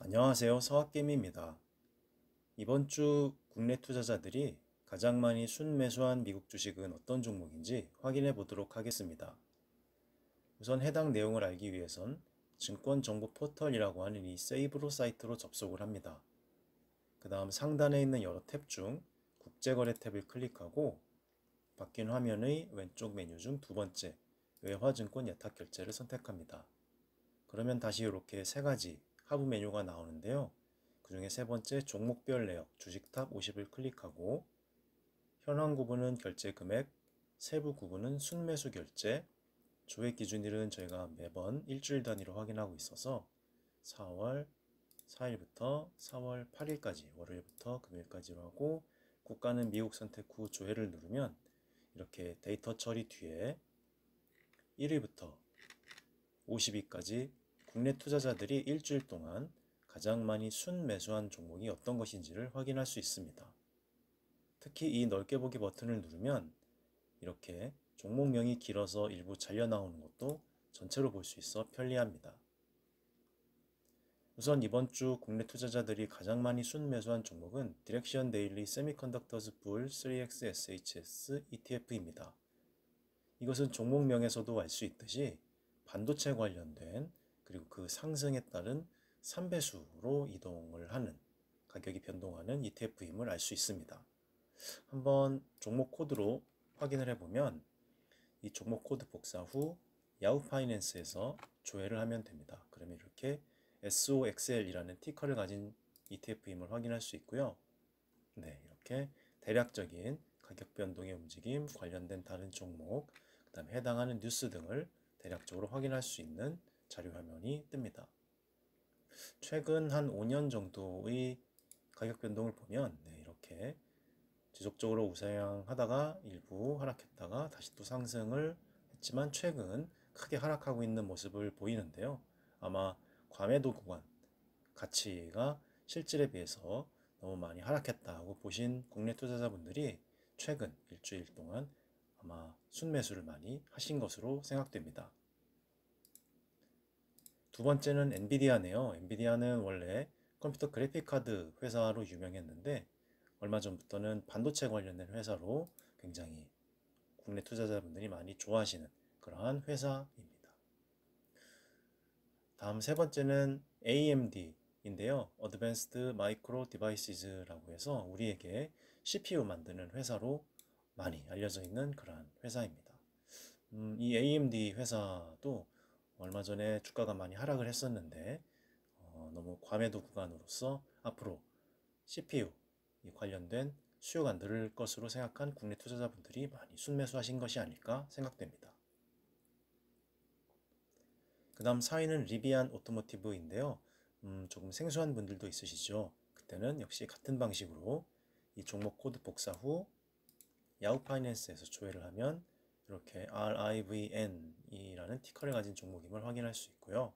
안녕하세요. 서학개미입니다. 이번 주 국내 투자자들이 가장 많이 순매수한 미국 주식은 어떤 종목인지 확인해 보도록 하겠습니다. 우선 해당 내용을 알기 위해선 증권정보 포털이라고 하는 이 세이브로 사이트로 접속을 합니다. 그 다음 상단에 있는 여러 탭 중 국제거래 탭을 클릭하고 바뀐 화면의 왼쪽 메뉴 중 두 번째 외화증권 예탁결제를 선택합니다. 그러면 다시 이렇게 세 가지 하부 메뉴가 나오는데요. 그 중에 세 번째 종목별 내역 주식 탑 50을 클릭하고 현황 구분은 결제 금액, 세부 구분은 순매수 결제, 조회 기준일은 저희가 매번 일주일 단위로 확인하고 있어서 4월 4일부터 4월 8일까지 월요일부터 금요일까지로 하고 국가는 미국 선택 후 조회를 누르면 이렇게 데이터 처리 뒤에 1위부터 50위까지 국내 투자자들이 일주일 동안 가장 많이 순매수한 종목이 어떤 것인지를 확인할 수 있습니다. 특히 이 넓게 보기 버튼을 누르면 이렇게 종목명이 길어서 일부 잘려 나오는 것도 전체로 볼 수 있어 편리합니다. 우선 이번 주 국내 투자자들이 가장 많이 순매수한 종목은 디렉션 데일리 세미컨덕터즈 불 3X SHS ETF입니다. 이것은 종목명에서도 알 수 있듯이 반도체 관련된 그리고 그 상승에 따른 3배수로 이동을 하는 가격이 변동하는 ETF임을 알 수 있습니다. 한번 종목 코드로 확인을 해보면 이 종목 코드 복사 후 야후 파이낸스에서 조회를 하면 됩니다. 그러면 이렇게 SOXL이라는 티커를 가진 ETF임을 확인할 수 있고요. 네, 이렇게 대략적인 가격 변동의 움직임, 관련된 다른 종목, 그 다음에 해당하는 뉴스 등을 대략적으로 확인할 수 있는 자료 화면이 뜹니다. 최근 한 5년 정도의 가격 변동을 보면 이렇게 지속적으로 우상향하다가 일부 하락했다가 다시 또 상승을 했지만 최근 크게 하락하고 있는 모습을 보이는데요. 아마 과매도 구간 가치가 실질에 비해서 너무 많이 하락했다고 보신 국내 투자자분들이 최근 일주일 동안 아마 순매수를 많이 하신 것으로 생각됩니다. 두 번째는 엔비디아네요. 엔비디아는 원래 컴퓨터 그래픽 카드 회사로 유명했는데 얼마 전부터는 반도체 관련된 회사로 굉장히 국내 투자자분들이 많이 좋아하시는 그러한 회사입니다. 다음 세 번째는 AMD인데요. Advanced Micro Devices라고 해서 우리에게 CPU 만드는 회사로 많이 알려져 있는 그러한 회사입니다. 이 AMD 회사도 얼마 전에 주가가 많이 하락을 했었는데 너무 과매도 구간으로서 앞으로 CPU 관련된 수요가 늘을 것으로 생각한 국내 투자자분들이 많이 순매수하신 것이 아닐까 생각됩니다. 그 다음 4위는 리비안 오토모티브인데요. 조금 생소한 분들도 있으시죠. 그때는 역시 같은 방식으로 이 종목 코드 복사 후 야후 파이낸스에서 조회를 하면 이렇게 RIVN이라는 티커를 가진 종목임을 확인할 수 있고요.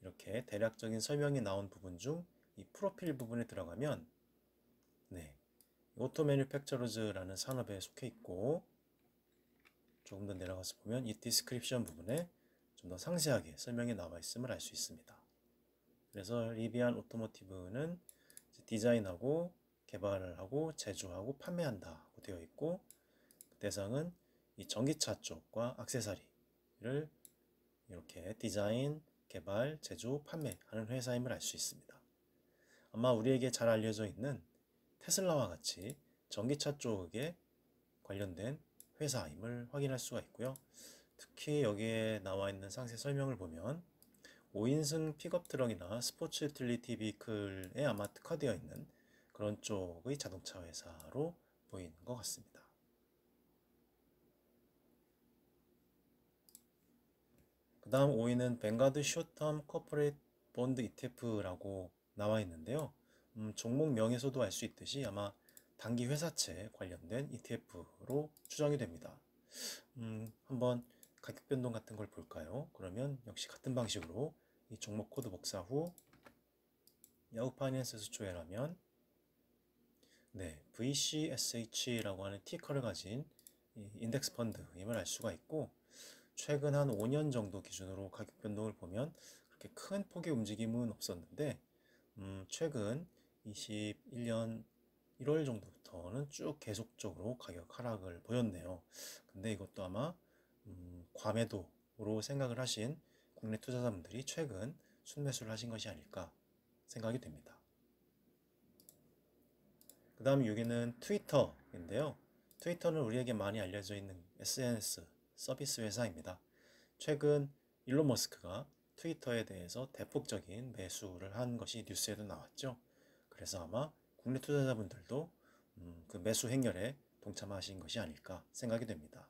이렇게 대략적인 설명이 나온 부분 중 이 프로필 부분에 들어가면 오토 매뉴팩처러즈라는 산업에 속해 있고 조금 더 내려가서 보면 이 디스크립션 부분에 좀 더 상세하게 설명이 나와 있음을 알 수 있습니다. 그래서 리비안 오토모티브는 디자인하고 개발을 하고 제조하고 판매한다고 되어 있고 대상은 이 전기차 쪽과 액세서리를 이렇게 디자인, 개발, 제조, 판매하는 회사임을 알 수 있습니다. 아마 우리에게 잘 알려져 있는 테슬라와 같이 전기차 쪽에 관련된 회사임을 확인할 수가 있고요. 특히 여기에 나와 있는 상세 설명을 보면 5인승 픽업 트럭이나 스포츠 유틸리티 비클에 아마 특화되어 있는 그런 쪽의 자동차 회사로 보이는 것 같습니다. 그 다음 5위는 뱅가드 숏텀 코퍼레이트 본드 ETF라고 나와 있는데요. 종목명에서도 알 수 있듯이 아마 단기 회사채 관련된 ETF로 추정이 됩니다. 한번 가격 변동 같은 걸 볼까요? 그러면 역시 같은 방식으로 이 종목 코드 복사 후 야후 파이낸스에서 조회하면 VCSH라고 하는 티커를 가진 인덱스 펀드임을 알 수가 있고 최근 한 5년 정도 기준으로 가격 변동을 보면 그렇게 큰 폭의 움직임은 없었는데 최근 21년 1월 정도부터는 쭉 계속적으로 가격 하락을 보였네요. 근데 이것도 아마 과매도로 생각을 하신 국내 투자자분들이 최근 순매수를 하신 것이 아닐까 생각이 됩니다. 그 다음 여기는 트위터인데요. 트위터는 우리에게 많이 알려져 있는 SNS 서비스 회사입니다. 최근 일론 머스크가 트위터에 대해서 대폭적인 매수를 한 것이 뉴스에도 나왔죠. 그래서 아마 국내 투자자분들도 그 매수 행렬에 동참하신 것이 아닐까 생각이 됩니다.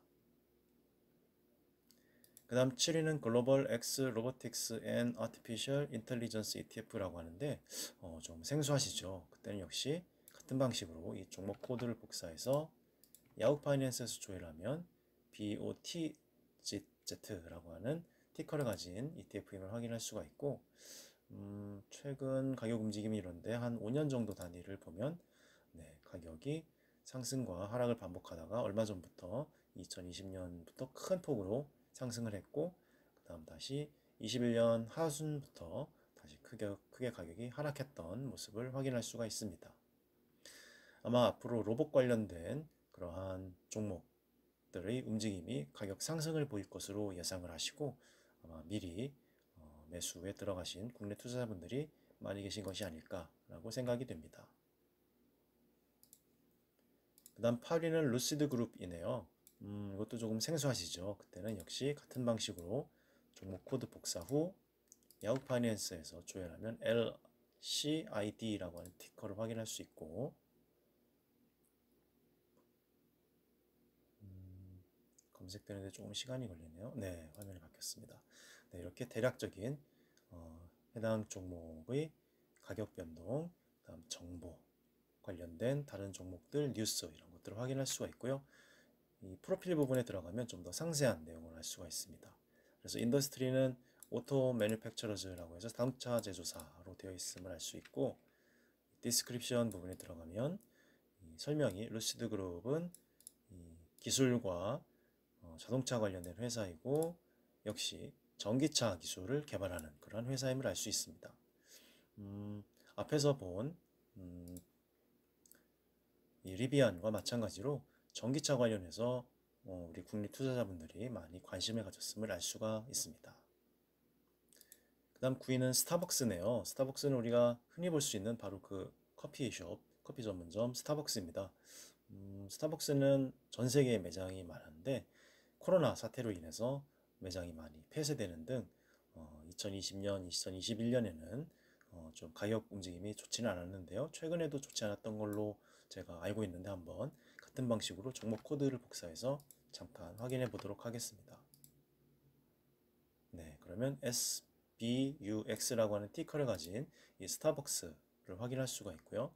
그 다음 7위는 글로벌 X 로보틱스 앤 아티피셜 인텔리전스 ETF라고 하는데 좀 생소하시죠? 그때는 역시 같은 방식으로 이 종목 코드를 복사해서 야후 파이낸스에서 조회하면 BOTZ라고 하는 티커를 가진 ETF임을 확인할 수가 있고 최근 가격 움직임이 이런데 한 5년 정도 단위를 보면 가격이 상승과 하락을 반복하다가 얼마 전부터 2020년부터 큰 폭으로 상승을 했고 그 다음 다시 21년 하순부터 다시 크게 가격이 하락했던 모습을 확인할 수가 있습니다. 아마 앞으로 로봇 관련된 그러한 종목들의 움직임이 가격 상승을 보일 것으로 예상을 하시고 아마 미리 매수에 들어가신 국내 투자자분들이 많이 계신 것이 아닐까라고 생각이 됩니다. 그 다음 8위는 루시드 그룹이네요. 이것도 조금 생소하시죠? 그때는 역시 같은 방식으로 종목 코드 복사 후 야후 파이낸스에서 조회하면 LCID라고 하는 티커를 확인할 수 있고 검색되는데 조금 시간이 걸리네요. 네, 화면이 바뀌었습니다. 네, 이렇게 대략적인 해당 종목의 가격 변동, 그다음 정보 관련된 다른 종목들 뉴스 이런 것들을 확인할 수가 있고요. 이 프로필 부분에 들어가면 좀 더 상세한 내용을 알 수가 있습니다. 그래서 인더스트리는 오토 매뉴팩처러즈라고 해서 자동차 제조사로 되어 있음을 알 수 있고 디스크립션 부분에 들어가면 설명이 루시드 그룹은 기술과 자동차 관련된 회사이고 역시 전기차 기술을 개발하는 그런 회사임을 알 수 있습니다. 앞에서 본 이 리비안과 마찬가지로 전기차 관련해서 우리 국내 투자자분들이 많이 관심을 가졌음을 알 수가 있습니다. 그 다음 9위는 스타벅스네요. 스타벅스는 우리가 흔히 볼 수 있는 바로 그 커피숍, 커피 전문점 스타벅스입니다. 스타벅스는 전 세계에 매장이 많은데 코로나 사태로 인해서 매장이 많이 폐쇄되는 등 2020년, 2021년에는 좀 가격 움직임이 좋지는 않았는데요. 최근에도 좋지 않았던 걸로 제가 알고 있는데 한번 같은 방식으로 종목 코드를 복사해서 잠깐 확인해 보도록 하겠습니다. 네, 그러면 SBUX라고 하는 티커를 가진 이 스타벅스를 확인할 수가 있고요.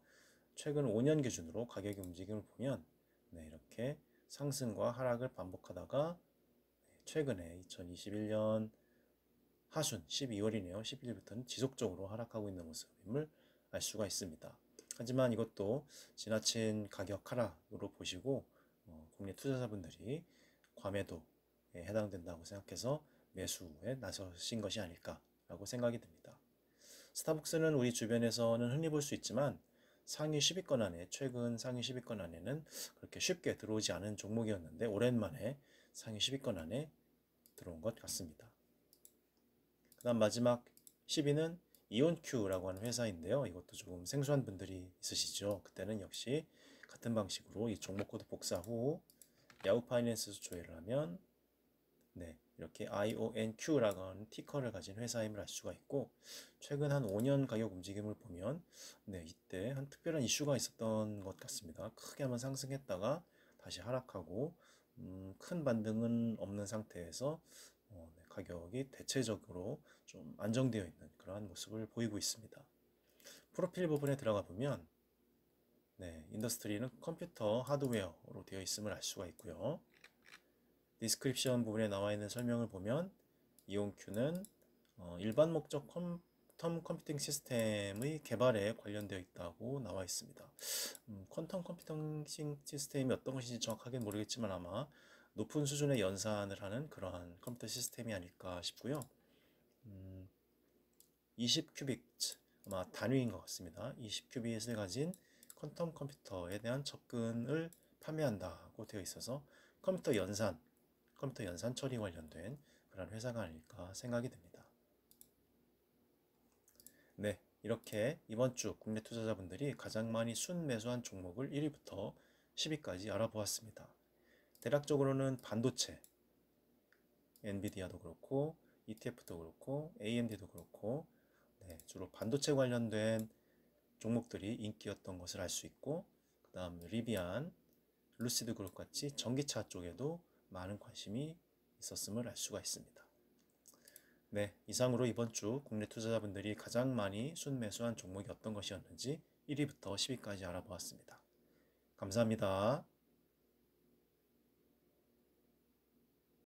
최근 5년 기준으로 가격의 움직임을 보면 이렇게 상승과 하락을 반복하다가 최근에 2021년 하순 12월이네요. 11일부터는 지속적으로 하락하고 있는 모습임을 알 수가 있습니다. 하지만 이것도 지나친 가격 하락으로 보시고 국내 투자자분들이 과매도에 해당된다고 생각해서 매수에 나서신 것이 아닐까라고 생각이 듭니다. 스타벅스는 우리 주변에서는 흔히 볼 수 있지만 상위 10위권 안에 최근 상위 10위권 안에는 그렇게 쉽게 들어오지 않은 종목이었는데 오랜만에 상위 10위권 안에 들어온 것 같습니다. 그 다음 마지막 10위는 이온큐라고 하는 회사인데요. 이것도 조금 생소한 분들이 있으시죠. 그때는 역시 같은 방식으로 이 종목 코드 복사 후 야후 파이낸스에서 조회를 하면 이렇게 IONQ라고 하는 티커를 가진 회사임을 알 수가 있고 최근 한 5년 가격 움직임을 보면 이때 한 특별한 이슈가 있었던 것 같습니다. 크게 한번 상승했다가 다시 하락하고 큰 반등은 없는 상태에서 가격이 대체적으로 좀 안정되어 있는 그러한 모습을 보이고 있습니다. 프로필 부분에 들어가 보면 인더스트리는 컴퓨터 하드웨어로 되어 있음을 알 수가 있고요. 디스크립션 부분에 나와 있는 설명을 보면 이온큐는 일반 목적 텀 컴퓨팅 시스템의 개발에 관련되어 있다고 나와 있습니다. 퀀텀 컴퓨팅 시스템이 어떤 것인지 정확하게 모르겠지만 아마 높은 수준의 연산을 하는 그러한 컴퓨터 시스템이 아닐까 싶고요. 20큐빅 아마 단위인 것 같습니다. 20큐빗을 가진 퀀텀 컴퓨터에 대한 접근을 판매한다고 되어 있어서 컴퓨터 연산 처리 관련된 그런 회사가 아닐까 생각이 듭니다. 네, 이렇게 이번 주 국내 투자자분들이 가장 많이 순매수한 종목을 1위부터 10위까지 알아보았습니다. 대략적으로는 반도체, 엔비디아도 그렇고 ETF도 그렇고 AMD도 그렇고 주로 반도체 관련된 종목들이 인기였던 것을 알 수 있고, 그 다음 리비안, 루시드 그룹 같이 전기차 쪽에도 많은 관심이 있었음을 알 수가 있습니다. 네, 이상으로 이번 주 국내 투자자분들이 가장 많이 순매수한 종목이 어떤 것이었는지 1위부터 10위까지 알아보았습니다. 감사합니다.